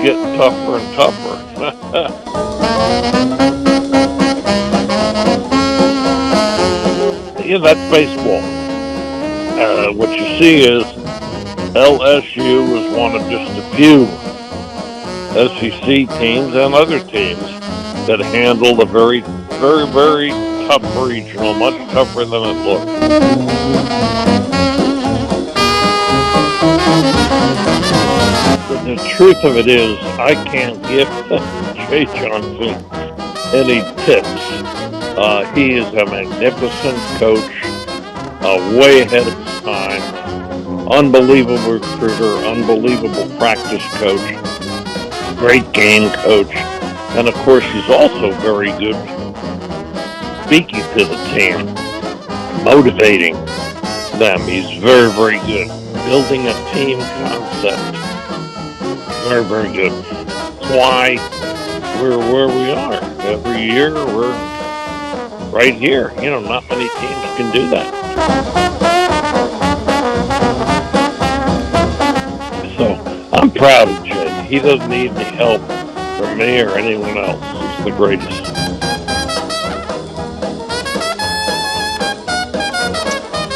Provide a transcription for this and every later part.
getting tougher and tougher. That's baseball. What you see is LSU is one of just a few SEC teams and other teams that handled a very, very, very tough regional, much tougher than it looked. The truth of it is, I can't give Jay Johnson any tips. He is a magnificent coach, way ahead of his time, unbelievable recruiter, unbelievable practice coach, great game coach, and of course he's also very good speaking to the team, motivating them. He's very, very good. Building a team concept. Very, very good. That's why we're where we are. Every year we're right here. Not many teams can do that. So I'm proud of Jay. He doesn't need any help from me or anyone else. He's the greatest.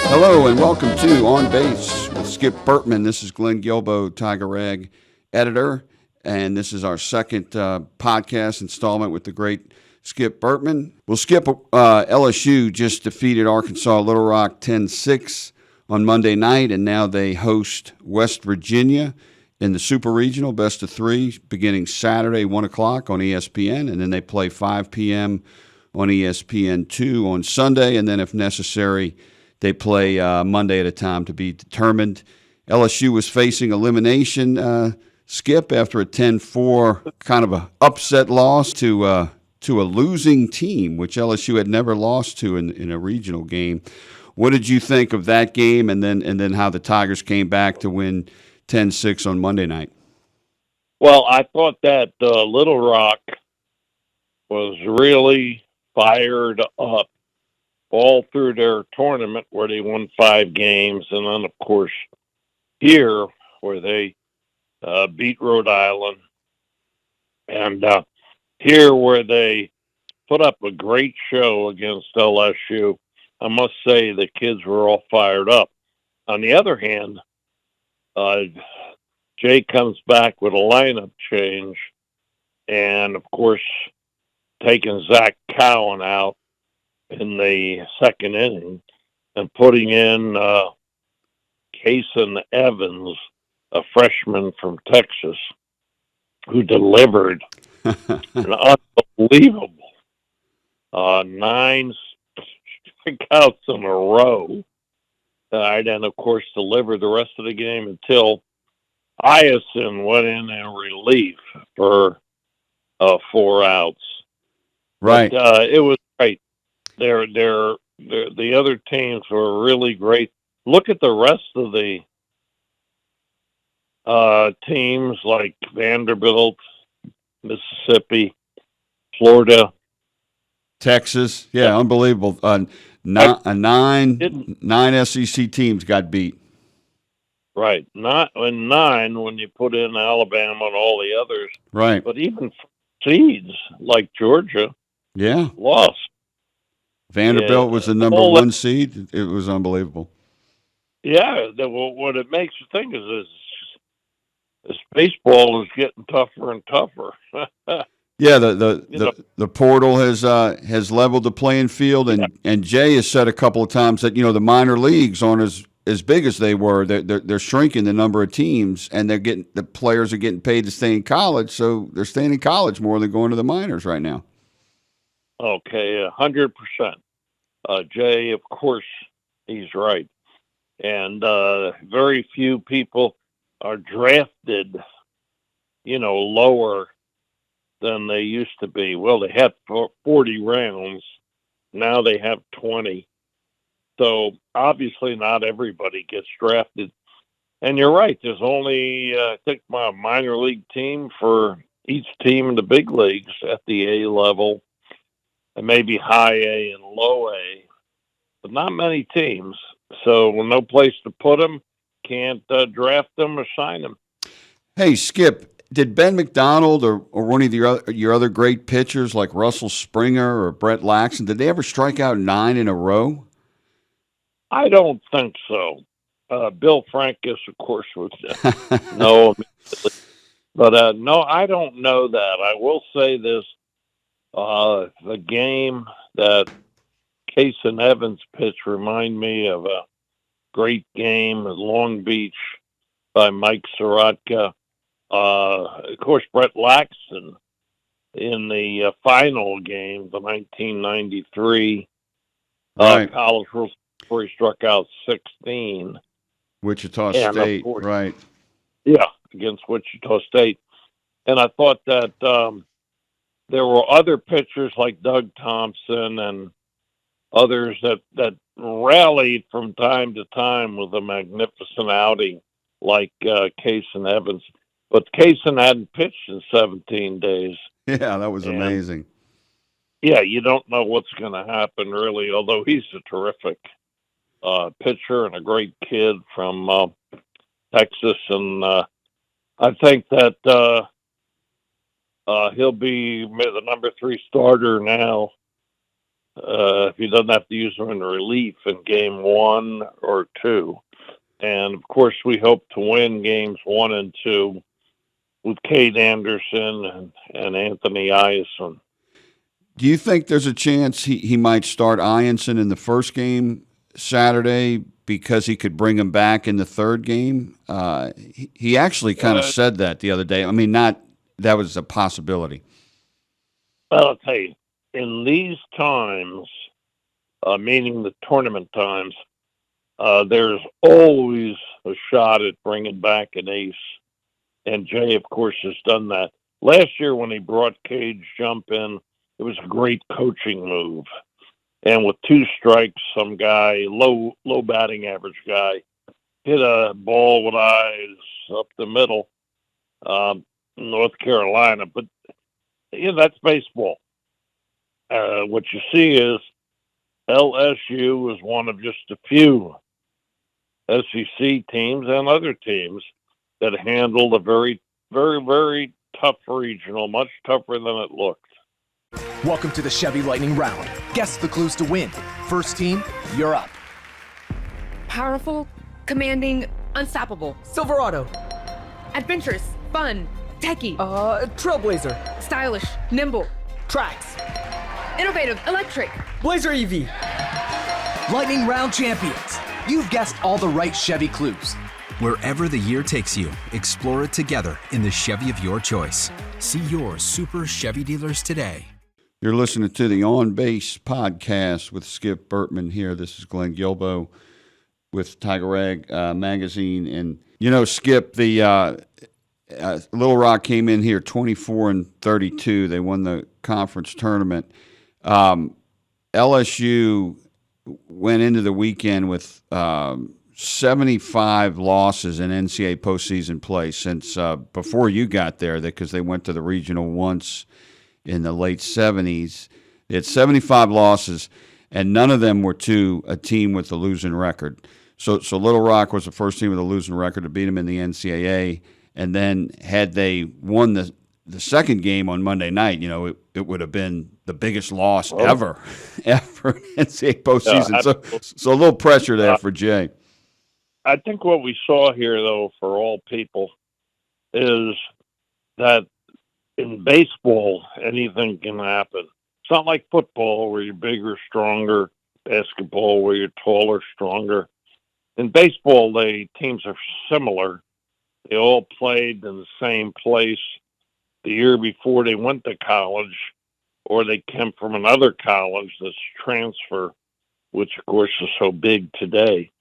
Hello and welcome to On Base with Skip Bertman. This is Glenn Gilbo, Tiger Rag editor, and this is our second podcast installment with the great Skip Bertman. Well, Skip, LSU just defeated Arkansas Little Rock 10-6 on Monday night, and now they host West Virginia in the Super Regional Best of Three beginning Saturday, 1 o'clock on ESPN, and then they play 5 p.m. on ESPN2 on Sunday, and then if necessary, they play Monday at a time to be determined. LSU was facing elimination, Skip, after a 10-4 kind of a upset loss to a losing team, which LSU had never lost to in a regional game. What did you think of that game, and then how the Tigers came back to win 10-6 on Monday night? Well, I thought that Little Rock was really fired up all through their tournament where they won 5 games, and then, of course, here where they beat Rhode Island, and here where they put up a great show against LSU. I must say the kids were all fired up. On the other hand, Jay comes back with a lineup change, and, of course, taking Zach Cowan out in the second inning and putting in Casan Evans, a freshman from Texas, who delivered an unbelievable 9 strikeouts in a row. And, of course, delivered the rest of the game until Iacin went in relief for 4 outs. Right. But, it was great. The other teams were really great. Look at the rest of the teams like Vanderbilt, Mississippi, Florida, Texas. Yeah, unbelievable. Nine SEC teams got beat. Right. Not in 9 when you put in Alabama and all the others. Right. But even seeds like Georgia, lost. Vanderbilt was the number 1 seed. It was unbelievable. Yeah. What it makes you think is this baseball is getting tougher and tougher. Yeah, the portal has leveled the playing field, and Jay has said a couple of times that the minor leagues aren't as big as they were. They're shrinking the number of teams, and the players are getting paid to stay in college, so they're staying in college more than going to the minors right now. Okay, 100%. Jay, of course, he's right, and very few people are drafted, lower than they used to be. Well, they had 40 rounds. Now they have 20. So obviously not everybody gets drafted. And you're right. There's only, I think, my minor league team for each team in the big leagues at the A level, and maybe high A and low A, but not many teams. So no place to put them. Can't draft them or sign them. Hey, Skip, did Ben McDonald or one of your other great pitchers like Russell Springer or Brett Laxton, did they ever strike out 9 in a row? I don't think so. Bill Frankus, of course, would know immediately. But no, I don't know that. I will say this. The game that Casan Evans pitched remind me of a great game at Long Beach by Mike Sorotka. Of course, Brett Laxton in the final game, the 1993 Right. College World Series, where he struck out 16. Wichita And State, of course, right. yeah, against Wichita State. And I thought that there were other pitchers like Doug Thompson and others that rallied from time to time with a magnificent outing like Casan Evans. But Casan hadn't pitched in 17 days. Yeah, that was amazing. Yeah, you don't know what's going to happen, really, although he's a terrific pitcher and a great kid from Texas. And I think that he'll be the number 3 starter now if he doesn't have to use him in relief in game 1 or 2. And, of course, we hope to win games 1 and 2 with Cade Anderson and Anthony Iacin. Do you think there's a chance he might start Ianson in the first game Saturday because he could bring him back in the third game? He actually kind of said that the other day. I mean, that was a possibility. Well, I'll tell you, in these times, meaning the tournament times, there's always a shot at bringing back an ace. And Jay, of course, has done that. Last year when he brought Cage Jump in, it was a great coaching move. And with 2 strikes, some guy, low batting average guy, hit a ball with eyes up the middle, North Carolina. But, that's baseball. What you see is LSU is one of just a few SEC teams and other teams that handled a very, very, very tough regional, much tougher than it looked. Welcome to the Chevy Lightning Round. Guess the clues to win. First team, you're up. Powerful, commanding, unstoppable. Silverado. Adventurous, fun, techie. Trailblazer. Stylish, nimble. Trax. Innovative, electric. Blazer EV. Lightning Round champions. You've guessed all the right Chevy clues. Wherever the year takes you, explore it together in the Chevy of your choice. See your Super Chevy dealers today. You're listening to the On Base podcast with Skip Bertman here. This is Glenn Gilbo with Tiger Rag magazine. And, Skip, the Little Rock came in here 24-32. They won the conference tournament. LSU went into the weekend with 75 losses in NCAA postseason play since before you got there, because they went to the regional once in the late 70s. They had 75 losses, and none of them were to a team with a losing record. So Little Rock was the first team with a losing record to beat them in the NCAA, and then had they won the second game on Monday night, it would have been the biggest loss ever in NCAA postseason. So a little pressure there for Jay. I think what we saw here, though, for all people, is that in baseball, anything can happen. It's not like football where you're bigger, stronger, basketball where you're taller, stronger. In baseball, the teams are similar. They all played in the same place the year before they went to college, or they came from another college that's transfer, which, of course, is so big today.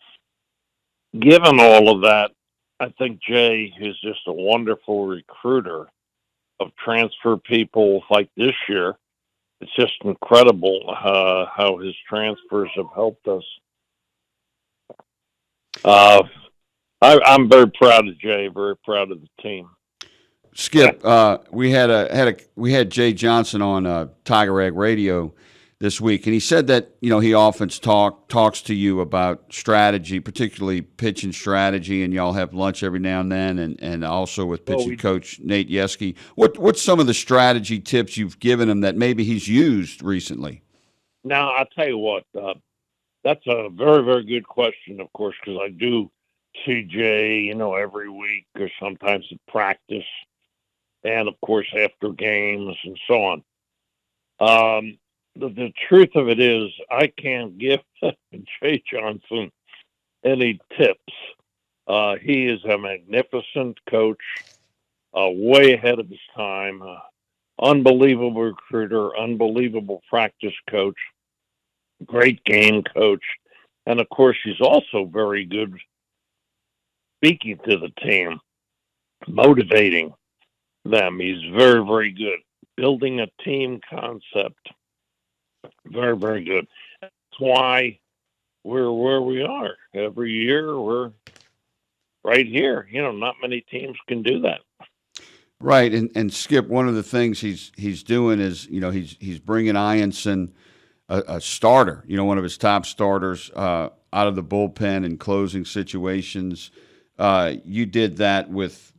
Given all of that, I think Jay is just a wonderful recruiter of transfer people like this year. It's just incredible how his transfers have helped us. I'm very proud of Jay, very proud of the team. Skip, we had Jay Johnson on Tiger Rag Radio this week, and he said that he often talks to you about strategy, particularly pitching strategy, and y'all have lunch every now and then, and also with pitching coach Nate Yeske. What's some of the strategy tips you've given him that maybe he's used recently? Now, I'll tell you what, that's a very, very good question, of course, because I do see Jay, every week or sometimes at practice, and of course after games and so on. The truth of it is, I can't give Jay Johnson any tips. He is a magnificent coach, way ahead of his time, unbelievable recruiter, unbelievable practice coach, great game coach. And, of course, he's also very good speaking to the team, motivating them. He's very, very good. Building a team concept. Very, very good. That's why we're where we are. Every year we're right here. Not many teams can do that. Right, and Skip, one of the things he's doing is he's bringing Ianson, a starter, one of his top starters, out of the bullpen in closing situations. You did that with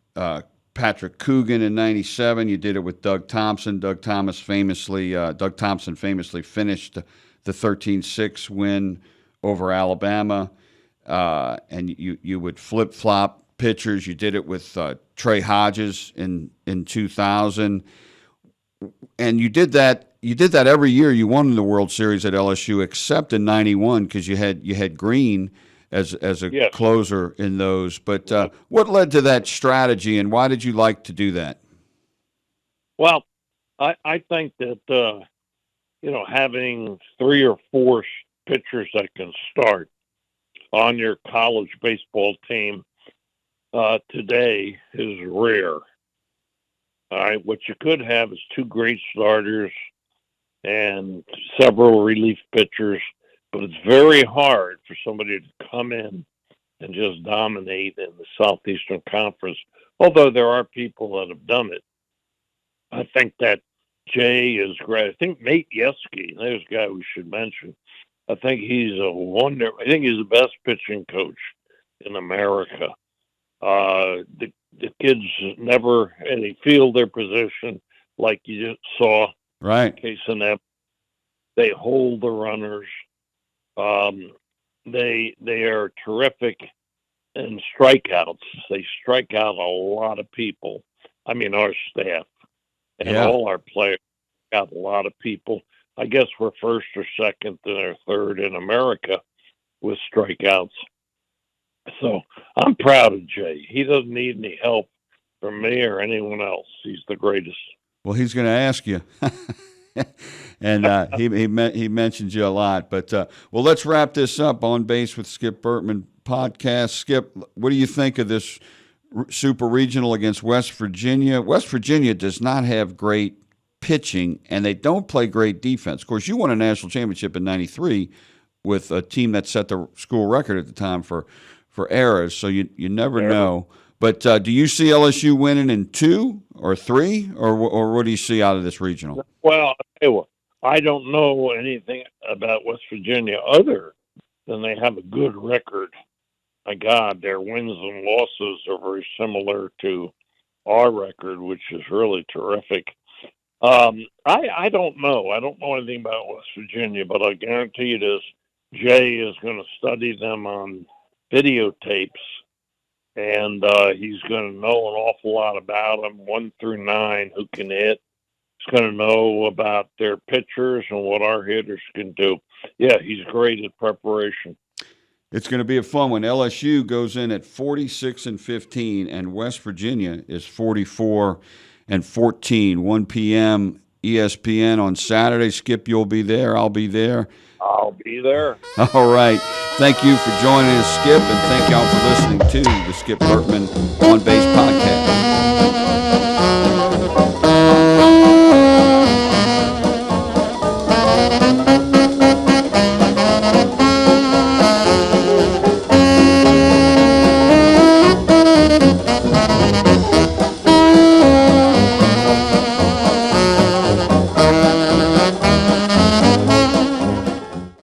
Patrick Coogan in '97. You did it with Doug Thompson. Doug Thompson famously finished the 13-6 win over Alabama, and you would flip-flop pitchers. You did it with Trey Hodges in 2000, and you did that every year. You won the World Series at LSU, except in '91 because you had Green as a closer in those. But what led to that strategy, and why did you like to do that? Well, I think that having 3 or 4 pitchers that can start on your college baseball team today is rare. All right, what you could have is 2 great starters and several relief pitchers, but it's very hard for somebody to come in and just dominate in the Southeastern Conference, although there are people that have done it. I think that Jay is great. I think Nate Yeske, there's a guy we should mention. I think he's a wonder. I think he's the best pitching coach in America. The kids never any feel their position like you just saw. Right. Casan Evans. They hold the runners. They are terrific in strikeouts. They strike out a lot of people. I mean, our staff and all our players got a lot of people. I guess we're first or second or third in America with strikeouts. So I'm proud of Jay. He doesn't need any help from me or anyone else. He's the greatest. Well, he's going to ask you. And he mentions you a lot. But, well, let's wrap this up. On Base with Skip Bertman podcast. Skip, what do you think of this super regional against West Virginia? West Virginia does not have great pitching, and they don't play great defense. Of course, you won a national championship in '93 with a team that set the school record at the time for errors, so you never know. But do you see LSU winning in 2 or 3, or what do you see out of this regional? Well, I don't know anything about West Virginia other than they have a good record. My God, their wins and losses are very similar to our record, which is really terrific. I don't know. I don't know anything about West Virginia, but I guarantee you this, Jay is going to study them on videotapes, and he's going to know an awful lot about them, 1 through 9, who can hit. He's going to know about their pitchers and what our hitters can do. Yeah, he's great at preparation. It's going to be a fun one. LSU goes in at 46-15, and West Virginia is 44-14. 1 p.m. ESPN on Saturday. Skip, you'll be there. I'll be there. I'll be there. All right. Thank you for joining us, Skip, and thank y'all for listening to the Skip Bertman On Base podcast.